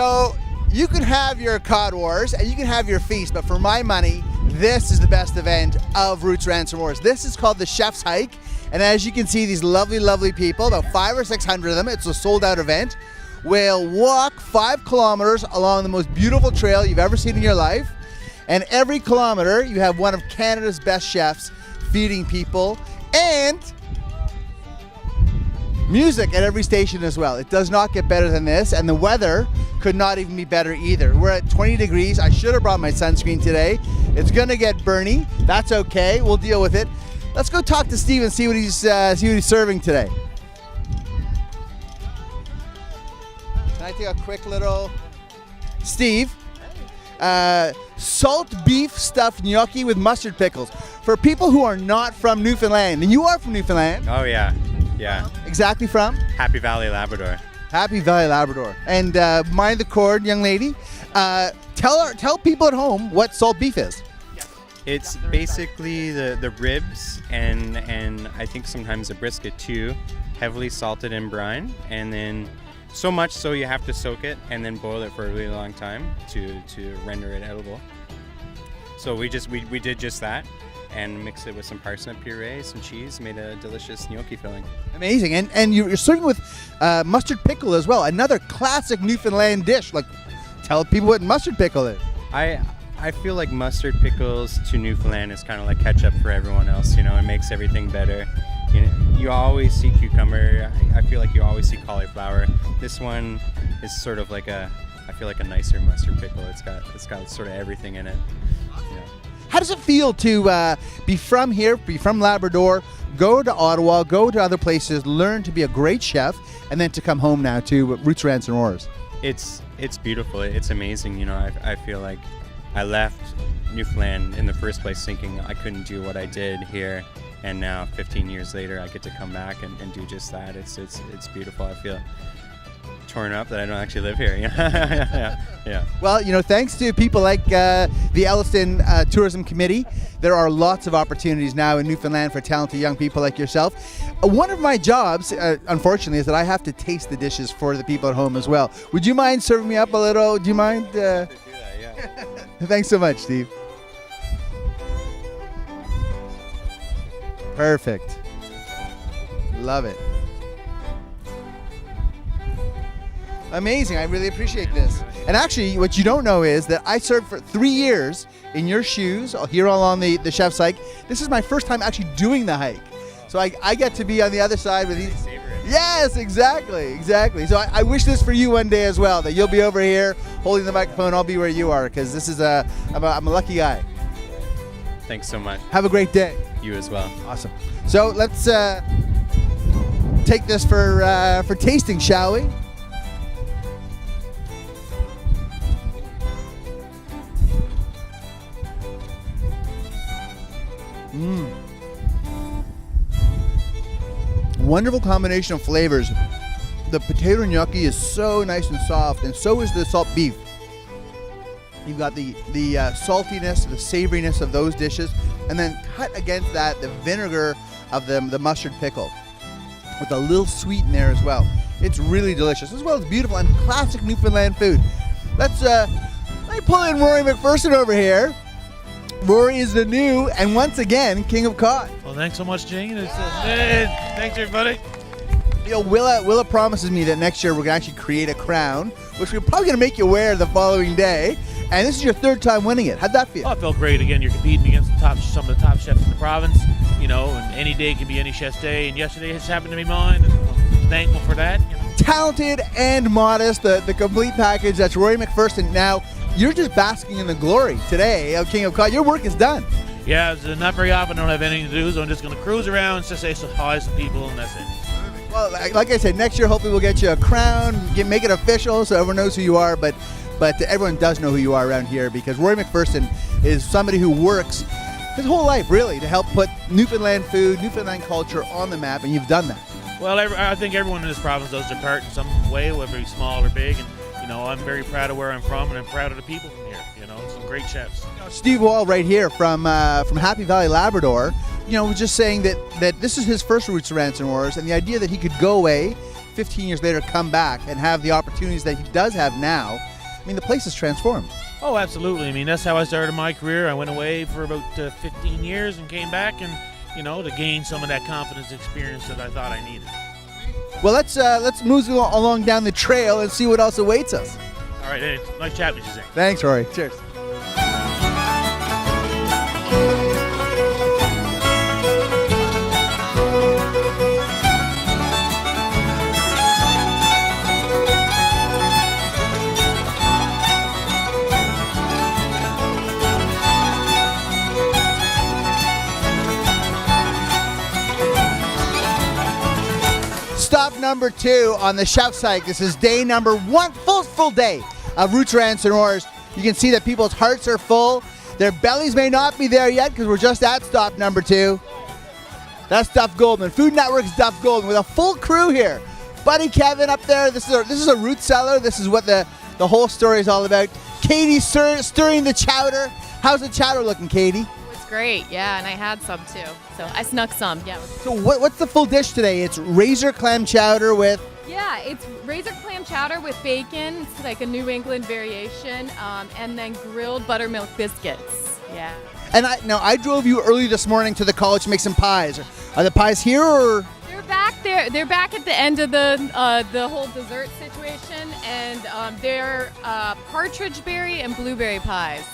So you can have your cod wars and you can have your feast, but for my money, this is the best event of Roots, Rants, and Wars. This is called the Chef's Hike, and as you can see, these lovely people, about 500 or 600 of them, it's a sold-out event, will walk 5 kilometers along the most beautiful trail you've ever seen in your life, and every kilometer you have one of Canada's best chefs feeding people, and music at every station as well. It does not get better than this, and the weather could not even be better either. We're at 20 degrees. I should have brought my sunscreen today. It's gonna get burny. That's okay. We'll deal with it. Let's go talk to Steve and see what he's serving today. Can I take a quick little... Steve, salt beef stuffed gnocchi with mustard pickles. For people who are not from Newfoundland, and you are from Newfoundland. Oh yeah, yeah. Exactly from? Happy Valley, Labrador. Happy Valley, Labrador. And mind the cord, young lady. Tell people at home what salt beef is. It's basically the ribs and I think sometimes the brisket too, heavily salted in brine, and then so much so you have to soak it and then boil it for a really long time to render it edible. So we did just that and mixed it with some parsnip puree, some cheese, made a delicious gnocchi filling. Amazing. And you're serving with mustard pickle as well, another classic Newfoundland dish. Like, tell people what mustard pickle is. I feel like mustard pickles to Newfoundland is kind of like ketchup for everyone else, you know, it makes everything better. You know, you always see cucumber, I feel like you always see cauliflower. This one is sort of like I feel like a nicer mustard pickle. It's got sort of everything in it. Yeah. How does it feel to be from here, be from Labrador, go to Ottawa, go to other places, learn to be a great chef, and then to come home now to Roots, Rants, and Roars? It's beautiful. It's amazing. You know, I feel like I left Newfoundland in the first place thinking I couldn't do what I did here, and now 15 years later I get to come back and do just that. It's beautiful. I feel torn up that I don't actually live here. Yeah. Well, you know, thanks to people like the Elliston Tourism Committee, there are lots of opportunities now in Newfoundland for talented young people like yourself. One of my jobs, unfortunately, is that I have to taste the dishes for the people at home as well. Would you mind serving me up a little? Do you mind? Thanks so much, Steve. Perfect. Love it. Amazing. I really appreciate this. And actually, what you don't know is that I served for 3 years in your shoes here along the Chef's Hike. This is my first time actually doing the hike. So I get to be on the other side with these. Yes, exactly. So I wish this for you one day as well, that you'll be over here holding the microphone, I'll be where you are, because this is I'm a lucky guy. Thanks so much. Have a great day. You as well. Awesome. So let's take this for tasting, shall we? Wonderful combination of flavors. The potato gnocchi is so nice and soft, and so is the salt beef. You've got the saltiness, the savoriness of those dishes, and then cut against that the vinegar of the mustard pickle with a little sweet in there as well. It's really delicious, as well as beautiful and classic Newfoundland food. Let me pull in Rory McPherson over here. Rory is the new, and once again, King of Cod. Well, thanks so much, Jane. Thanks, everybody. You know, Willa promises me that next year we're going to actually create a crown, which we're probably going to make you wear the following day. And this is your 3rd time winning it. How'd that feel? Oh, it felt great. Again, you're competing against some of the top chefs in the province, you know, and any day can be any chef's day. And yesterday has happened to be mine, and I'm thankful for that. You know. Talented and modest, the complete package. That's Rory McPherson. Now, you're just basking in the glory today of King of Cod. Your work is done. Yeah, it's not very often. I don't have anything to do, so I'm just going to cruise around and just say hi to some people, and that's it. Well, like I said, next year hopefully we'll get you a crown, make it official so everyone knows who you are, but everyone does know who you are around here, because Rory McPherson is somebody who works his whole life, really, to help put Newfoundland food, Newfoundland culture on the map, and you've done that. Well, I think everyone in this province does their part in some way, whether it's small or big, and you know, I'm very proud of where I'm from, and I'm proud of the people from here. You know, some great chefs. You know, Steve Wall, right here from Happy Valley, Labrador, you know, was just saying that this is his first Roots, Rants, and Wars, and the idea that he could go away, 15 years later, come back and have the opportunities that he does have now, I mean, the place is transformed. Oh, absolutely. I mean, that's how I started my career. I went away for about 15 years and came back and, to gain some of that confidence experience that I thought I needed. Well, let's move along down the trail and see what else awaits us. All right, hey, nice chatting with you, Zane. Thanks, Rory. Cheers. Stop number 2 on the Chef's Hike. This is day number 1, full day of Roots, Rants, and Roars. You can see that people's hearts are full. Their bellies may not be there yet because we're just at stop number 2. That's Duff Goldman, Food Network's Duff Goldman, with a full crew here. Buddy Kevin up there. This is a root cellar. This is what the whole story is all about. Katie stirring the chowder. How's the chowder looking, Katie? It's great, yeah, and I had some too. So I snuck some, yeah. So what's the full dish today? It's razor clam chowder with... Yeah, it's razor clam chowder with bacon. It's like a New England variation, and then grilled buttermilk biscuits. Yeah. And I drove you early this morning to the college to make some pies. Are the pies here or? They're back there. They're back at the end of the whole dessert situation, and they're partridge berry and blueberry pies.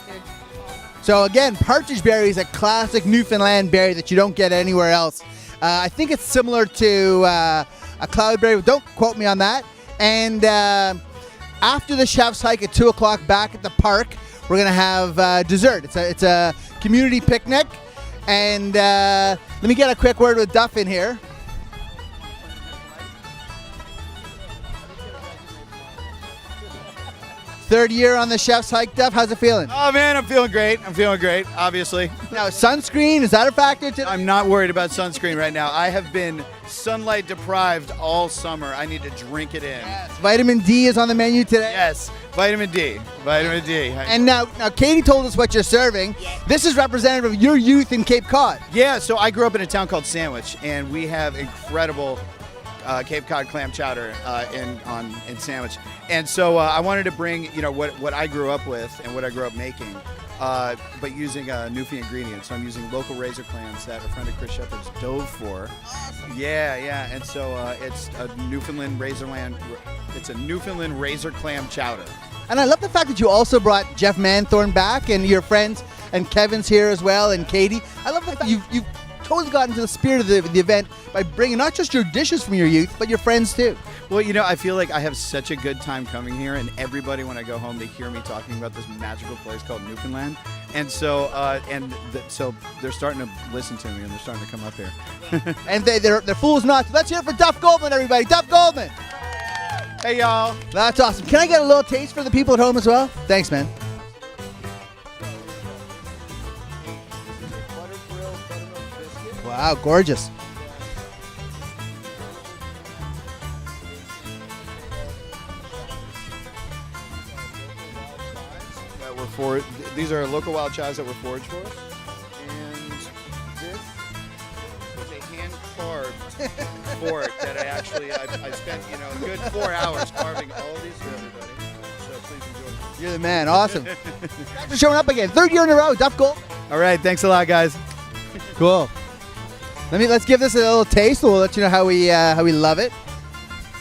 So again, partridge berry is a classic Newfoundland berry that you don't get anywhere else. I think it's similar to a cloudberry. Don't quote me on that. And after the Chef's Hike at 2 o'clock back at the park, we're gonna have dessert. It's a community picnic. And let me get a quick word with Duff in here. Third year on the Chef's Hike, Duff. How's it feeling? Oh man, I'm feeling great. Obviously. Now, sunscreen, is that a factor today? I'm not worried about sunscreen right now. I have been sunlight deprived all summer. I need to drink it in. Yes. Vitamin D is on the menu today. Yes, vitamin D. Vitamin D. And now Katie told us what you're serving. This is representative of your youth in Cape Cod. Yeah, so I grew up in a town called Sandwich, and we have incredible Cape Cod clam chowder in Sandwich. And so I wanted to bring, what I grew up with and what I grew up making, but using Newfie ingredients. So I'm using local razor clams that a friend of Chris Shepard's dove for. Yeah. And so it's a Newfoundland razor clam chowder. And I love the fact that you also brought Jeff Manthorn back, and your friends, and Kevin's here as well, and Katie. I love the fact you've totally got into the spirit of the event by bringing not just your dishes from your youth, but your friends too. Well, I feel like I have such a good time coming here, and everybody, when I go home, they hear me talking about this magical place called Newfoundland, and so so they're starting to listen to me, and they're starting to come up here. And they're fools not to. Let's hear it for Duff Goldman, everybody. Duff Goldman. Hey, y'all. That's awesome. Can I get a little taste for the people at home as well? Thanks, man. Wow, gorgeous. These are local wild chives that were foraged for us, and this was a hand-carved fork that I spent a good 4 hours carving all of these for everybody. So please enjoy. You're the man. Awesome. Thanks for showing up again. Third year in a row, Duff Gold. All right, thanks a lot, guys. Cool. Let's give this a little taste. We'll let you know how we love it.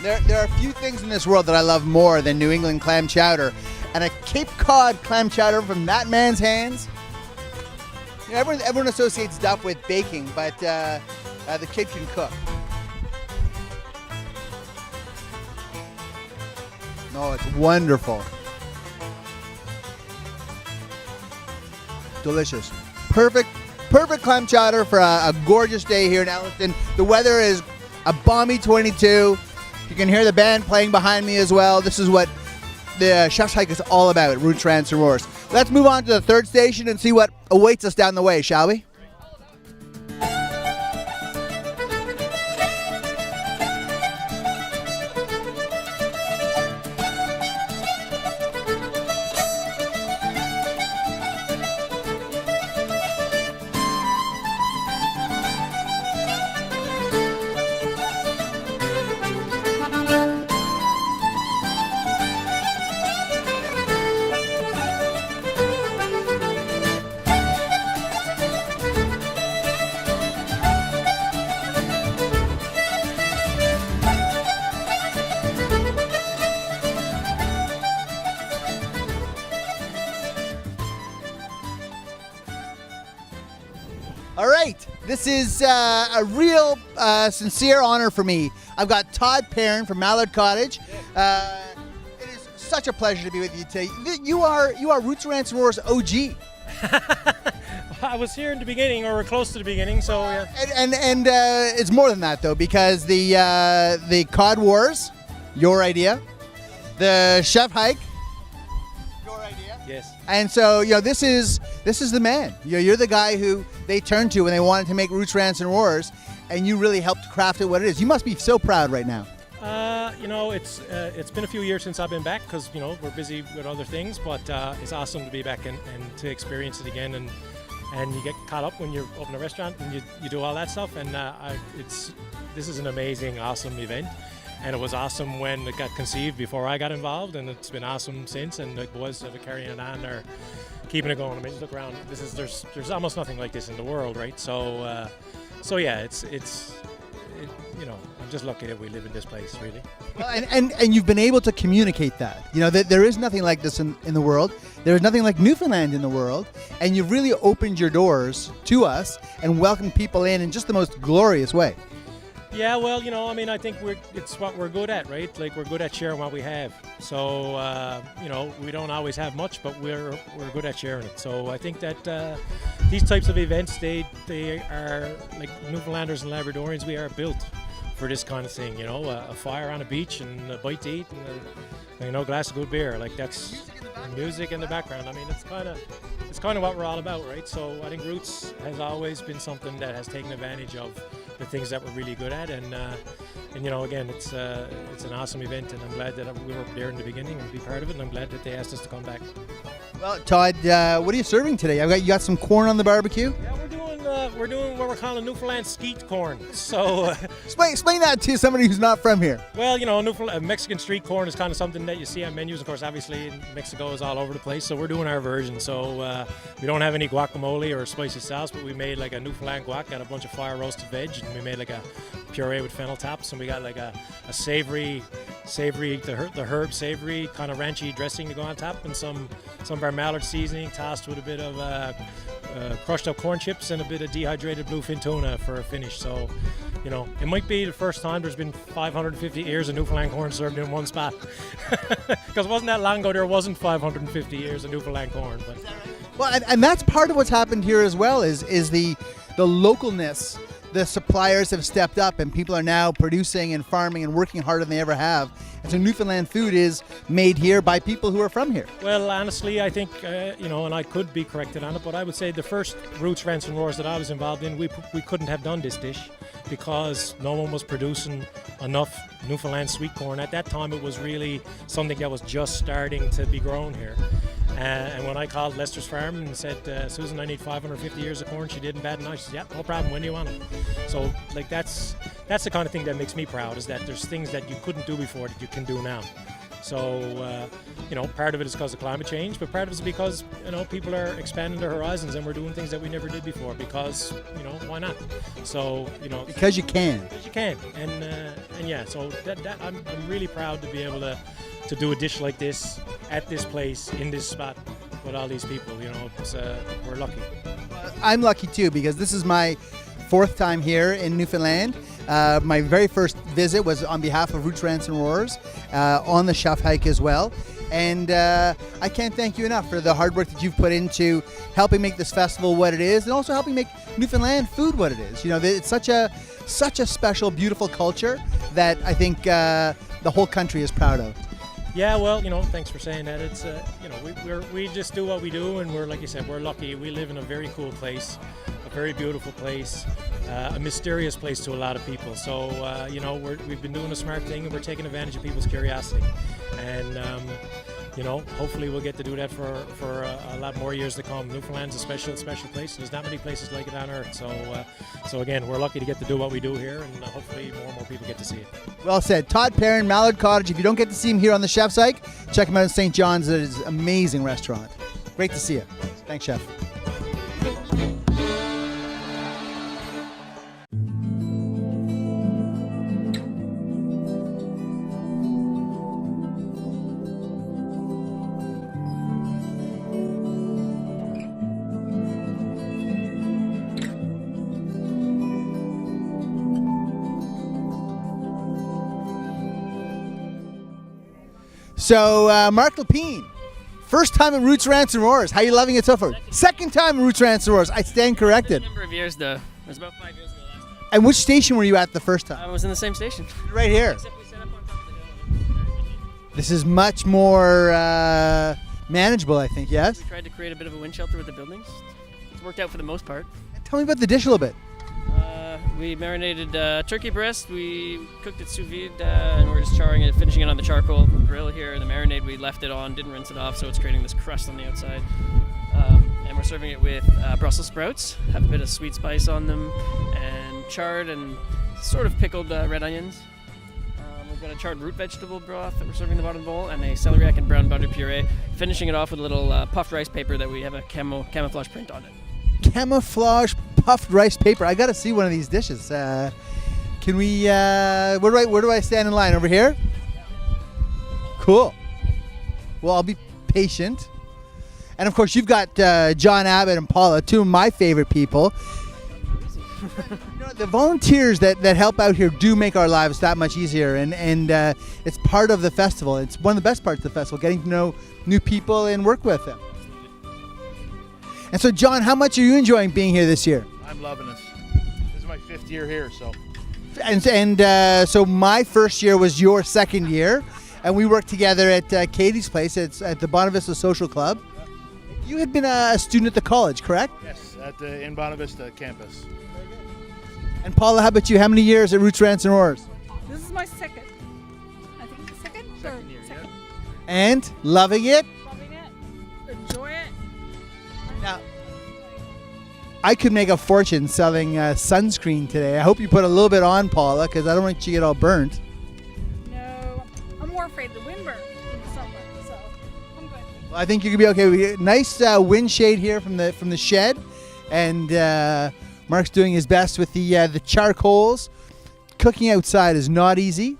There are a few things in this world that I love more than New England clam chowder, and a Cape Cod clam chowder from that man's hands. Everyone associates Duff with baking, but the kid can cook. Oh, it's wonderful. Delicious. Perfect clam chowder for a gorgeous day here in Elliston. The weather is a balmy 22. You can hear the band playing behind me as well. This is what the Chef's Hike is all about, Roots, Rants, and Roars. Let's move on to the third station and see what awaits us down the way, shall we? All right, this is a real sincere honor for me. I've got Todd Perrin from Mallard Cottage. It is such a pleasure to be with you today. You are Roots, Rants, and Roars OG. I was here in the beginning, or close to the beginning, so yeah. And it's more than that though, because the Cod Wars, your idea, the Chef Hike, your idea. Yes. And so this is the man. You're the guy who they turned to when they wanted to make Roots, Rants, and Roars, and you really helped craft it what it is. You must be so proud right now. It's been a few years since I've been back because we're busy with other things, but it's awesome to be back and to experience it again, and you get caught up when you open a restaurant and you do all that stuff, and this is an amazing, awesome event, and it was awesome when it got conceived before I got involved, and it's been awesome since, and the boys that are carrying it on are keeping it going. I mean, just look around. There's almost nothing like this in the world, right? So yeah, I'm just lucky that we live in this place, really. Well, and you've been able to communicate that. That there is nothing like this in the world. There is nothing like Newfoundland in the world. And you've really opened your doors to us and welcomed people in just the most glorious way. Yeah, well, I think it's what we're good at, right? Like, we're good at sharing what we have. So, we don't always have much, but we're good at sharing it. So I think that these types of events, they are, like Newfoundlanders and Labradorians, we are built for this kind of thing, a fire on a beach and a bite to eat and a glass of good beer. Like, that's music in the background. I mean, it's kind of what we're all about, right? So I think Roots has always been something that has taken advantage of the things that we're really good at, and again, it's an awesome event, and I'm glad that we were there in the beginning and be part of it, and I'm glad that they asked us to come back. Well, Todd, what are you serving today? You got some corn on the barbecue? Yeah, we're doing what we're calling Newfoundland skeet corn. So explain that to somebody who's not from here. Well, Mexican street corn is kind of something that you see on menus. Of course, obviously, Mexico is all over the place. So we're doing our version. So we don't have any guacamole or spicy sauce, but we made like a Newfoundland guac, got a bunch of fire roasted veg, and we made like a puree with fennel tops, and we got like a savory, the herb savory kind of ranchy dressing to go on top, and some of our Mallard seasoning tossed with a bit of crushed up corn chips and a bit of dehydrated bluefin tuna for a finish. So, it might be the first time there's been 550 ears of Newfoundland corn served in one spot. Because it wasn't that long ago there wasn't 550 ears of Newfoundland corn. But well, and that's part of what's happened here as well is the localness. The suppliers have stepped up, and people are now producing and farming and working harder than they ever have. And so Newfoundland food is made here by people who are from here. Well, honestly, I think, and I could be corrected on it, but I would say the first Roots, Rants, and Roars that I was involved in, we couldn't have done this dish because no one was producing enough Newfoundland sweet corn. At that time, it was really something that was just starting to be grown here. And when I called Lester's Farm and said, Susan, I need 550 ears of corn, she didn't bat an eye. She said, yeah, no problem, when do you want it? So, like, that's the kind of thing that makes me proud, is that there's things that you couldn't do before that you can do now. So, part of it is because of climate change, but part of it is because, people are expanding their horizons and we're doing things that we never did before because, why not? So, Because you can. Because you can. And yeah, so that I'm really proud to be able to do a dish like this at this place, in this spot, with all these people. We're lucky. I'm lucky too, because this is my 4th time here in Newfoundland. My very first visit was on behalf of Roots, Rants, and Roars on the Chef Hike as well. And I can't thank you enough for the hard work that you've put into helping make this festival what it is, and also helping make Newfoundland food what it is. It's such a special, beautiful culture that I think the whole country is proud of. Yeah, well, thanks for saying that. It's, we just do what we do, and we're, like you said, we're lucky. We live in a very cool place, a very beautiful place, a mysterious place to a lot of people. So, we've been doing a smart thing, and we're taking advantage of people's curiosity. And, hopefully we'll get to do that for a lot more years to come. Newfoundland's a special place. There's not many places like it on Earth. So again, we're lucky to get to do what we do here, and hopefully more and more people get to see it. Well said. Todd Perrin, Mallard Cottage. If you don't get to see him here on the Chef's Hike, check him out in St. John's. It is an amazing restaurant. Great to see you. Thanks, Chef. So, Mark Lapine, first time at Roots, Rants, and Roars. How are you loving it so far? Second time at Roots, Rants, and Roars. I stand corrected. A number of years, though. It was about 5 years ago last time. And which station were you at the first I time? was in the same station. Right here. Except we set up on top of the hill. This is much more manageable, I think, yes? We tried to create a bit of a wind shelter with the buildings. It's worked out for the most part. Tell me about the dish a little bit. We marinated turkey breast. We cooked it sous vide, and we're just charring it, finishing it on the charcoal grill here. The marinade, we left it on, didn't rinse it off, so it's creating this crust on the outside. And we're serving it with Brussels sprouts, have a bit of sweet spice on them, and charred and sort of pickled red onions. We've got a charred root vegetable broth that we're serving in the bottom of the bowl, and a celeriac and brown butter puree, finishing it off with a little puffed rice paper that we have a camouflage print on it. Camouflage puffed rice paper. I got to see one of these dishes. Can we? Where do I stand in line? Over here. Cool. Well, I'll be patient. And of course, you've got John Abbott and Paula, two of my favorite people. The volunteers that help out here do make our lives that much easier, and it's part of the festival. It's one of the best parts of the festival, getting to know new people and work with them. And so, John, how much are you enjoying being here this year? I'm loving this. This is my 5th year here, so. And so my first year was your second year, and we worked together at Katie's place. It's at the Bonavista Social Club. You had been a student at the college, correct? Yes, in Bonavista campus. And Paula, how about you? How many years at Roots, Rants, and Roars? This is my second. I think second year, second. And loving it? Loving it. Enjoy it. Now, I could make a fortune selling sunscreen today. I hope you put a little bit on, Paula, because I don't want you to get all burnt. No, I'm more afraid of the windburn than the sunburn, so I'm good. Well, I think you could be okay. We get nice wind shade here from the shed, and Mark's doing his best with the charcoals. Cooking outside is not easy,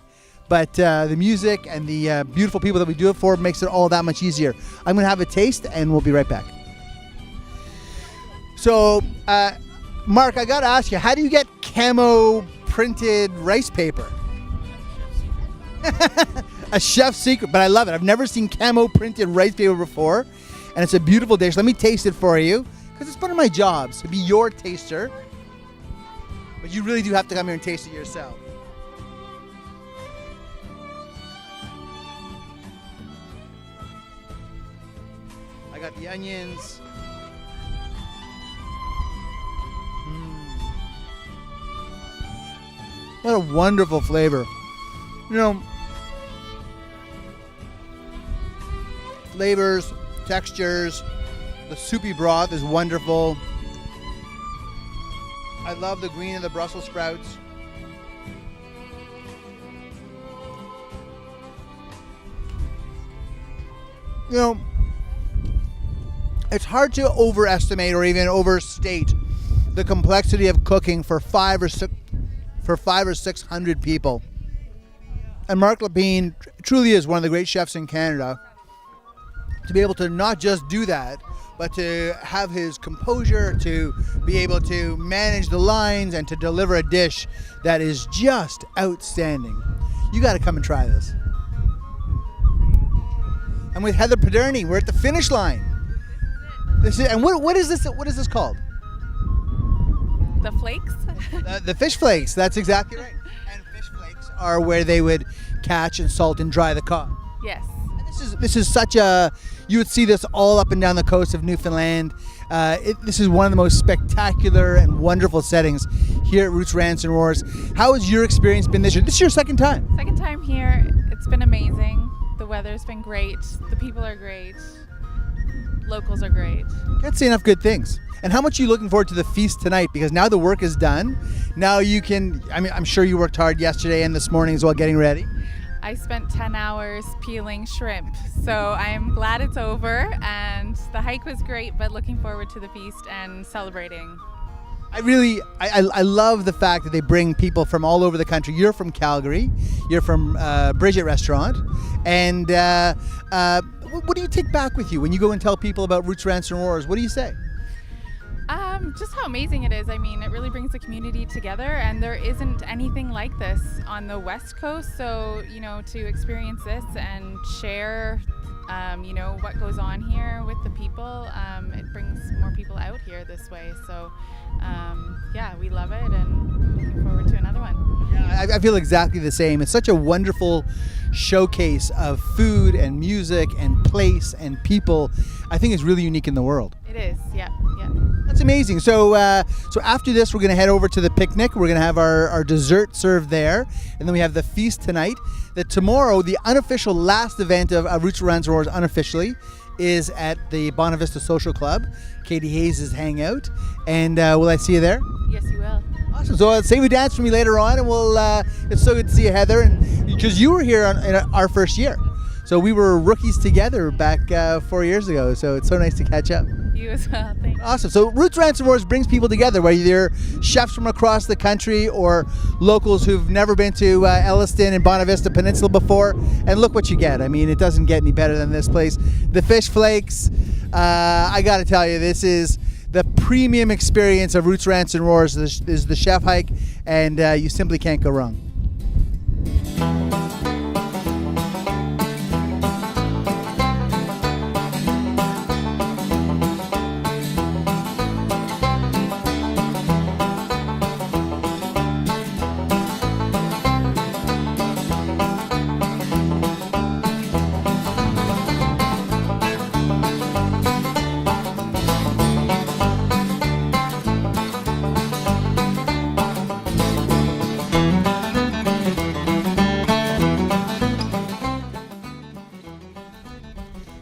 but the music and the beautiful people that we do it for makes it all that much easier. I'm going to have a taste, and we'll be right back. So, Mark, I got to ask you, how do you get camo printed rice paper? A chef's secret, but I love it. I've never seen camo printed rice paper before, and it's a beautiful dish. Let me taste it for you, because it's one of my jobs to be your taster. But you really do have to come here and taste it yourself. I got the onions. What a wonderful flavor. You know, flavors, textures, the soupy broth is wonderful. I love the green of the Brussels sprouts. You know, it's hard to overestimate or even overstate the complexity of cooking for 500 or 600 people. And Mark Lapine truly is one of the great chefs in Canada. To be able to not just do that, but to have his composure, to be able to manage the lines and to deliver a dish that is just outstanding. You got to come and try this. I'm with Heather Paderny. We're at the finish line. This is, and what is this? What is this called? The flakes? The fish flakes. That's exactly right. And fish flakes are where they would catch and salt and dry the cod. Yes. And this is such a, you would see this all up and down the coast of Newfoundland. This is one of the most spectacular and wonderful settings here at Roots, Rants, and Roars. How has your experience been this year? This is your second time. Second time here. It's been amazing. The weather's been great. The people are great. Locals are great. Can't say enough good things. And how much are you looking forward to the feast tonight? Because now the work is done. Now you can, I mean, I'm sure you worked hard yesterday and this morning as well getting ready. I spent 10 hours peeling shrimp, so I'm glad it's over, and the hike was great, but looking forward to the feast and celebrating. I love the fact that they bring people from all over the country. You're from Calgary, you're from Bridget Restaurant, and what do you take back with you when you go and tell people about Roots, Rants, and Roars? What do you say? Just how amazing it is. I mean, it really brings the community together, and there isn't anything like this on the West Coast. So, to experience this and share, what goes on here with the people, it brings more people out here this way. So, we love it and looking forward to another one. Yeah, I feel exactly the same. It's such a wonderful showcase of food and music and place and people. I think it's really unique in the world. It is, yeah. That's amazing. So after this, we're going to head over to the picnic. We're going to have our dessert served there. And then we have the feast tonight. Tomorrow, the unofficial last event of Roots, Rants, Roars unofficially is at the Bonavista Social Club, Katie Hayes' hangout. And will I see you there? Yes, you will. Awesome. So save a dance for me later on, and it's so good to see you, Heather, and because you were here in our first year. So we were rookies together back 4 years ago, so it's so nice to catch up. You as well, thanks. Awesome. So Roots, Rants, and Roars brings people together, whether you're chefs from across the country or locals who've never been to Elliston and Bonavista Peninsula before, and look what you get. I mean, it doesn't get any better than this place. The fish flakes, I got to tell you, this is the premium experience of Roots, Rants, and Roars. This is the chef hike, and you simply can't go wrong.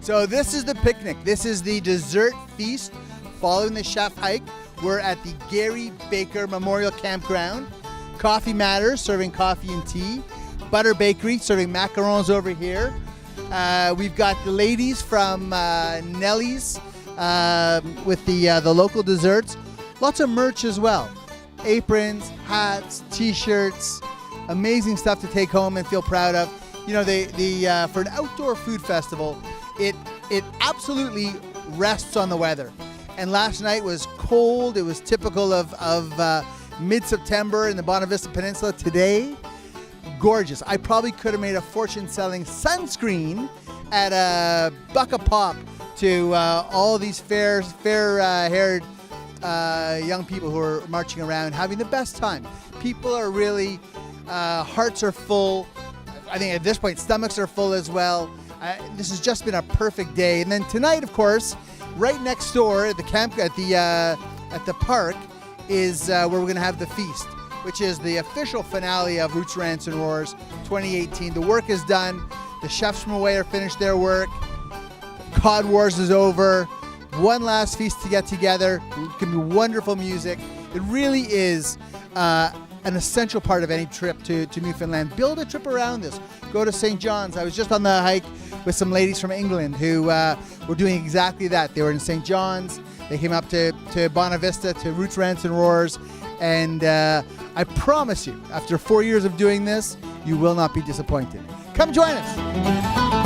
So this is the picnic. This is the dessert feast following the chef hike. We're at the Gary Baker Memorial Campground. Coffee Matters, serving coffee and tea. Butter Bakery, serving macarons over here. We've got the ladies from Nellie's with the local desserts. Lots of merch as well. Aprons, hats, t-shirts, amazing stuff to take home and feel proud of. For an outdoor food festival, it absolutely rests on the weather. And last night was cold. It was typical of mid-September in the Bonavista Peninsula. Today, gorgeous. I probably could have made a fortune selling sunscreen at a buck a pop to all these fair-haired young people who are marching around, having the best time. People are really, hearts are full. I think at this point, stomachs are full as well. This has just been a perfect day. And then tonight, of course, right next door at the camp at the park is where we're going to have the feast, which is the official finale of Roots, Rants, and Roars 2018. The work is done. The chefs from away are finished their work. Cod Wars is over. One last feast to get together. It can be wonderful music. It really is an essential part of any trip to Newfoundland. Build a trip around this. Go to St. John's. I was just on the hike with some ladies from England who were doing exactly that. They were in St. John's. They came up to Bonavista, to Roots, Rants, and Roars. And I promise you, after 4 years of doing this, you will not be disappointed. Come join us.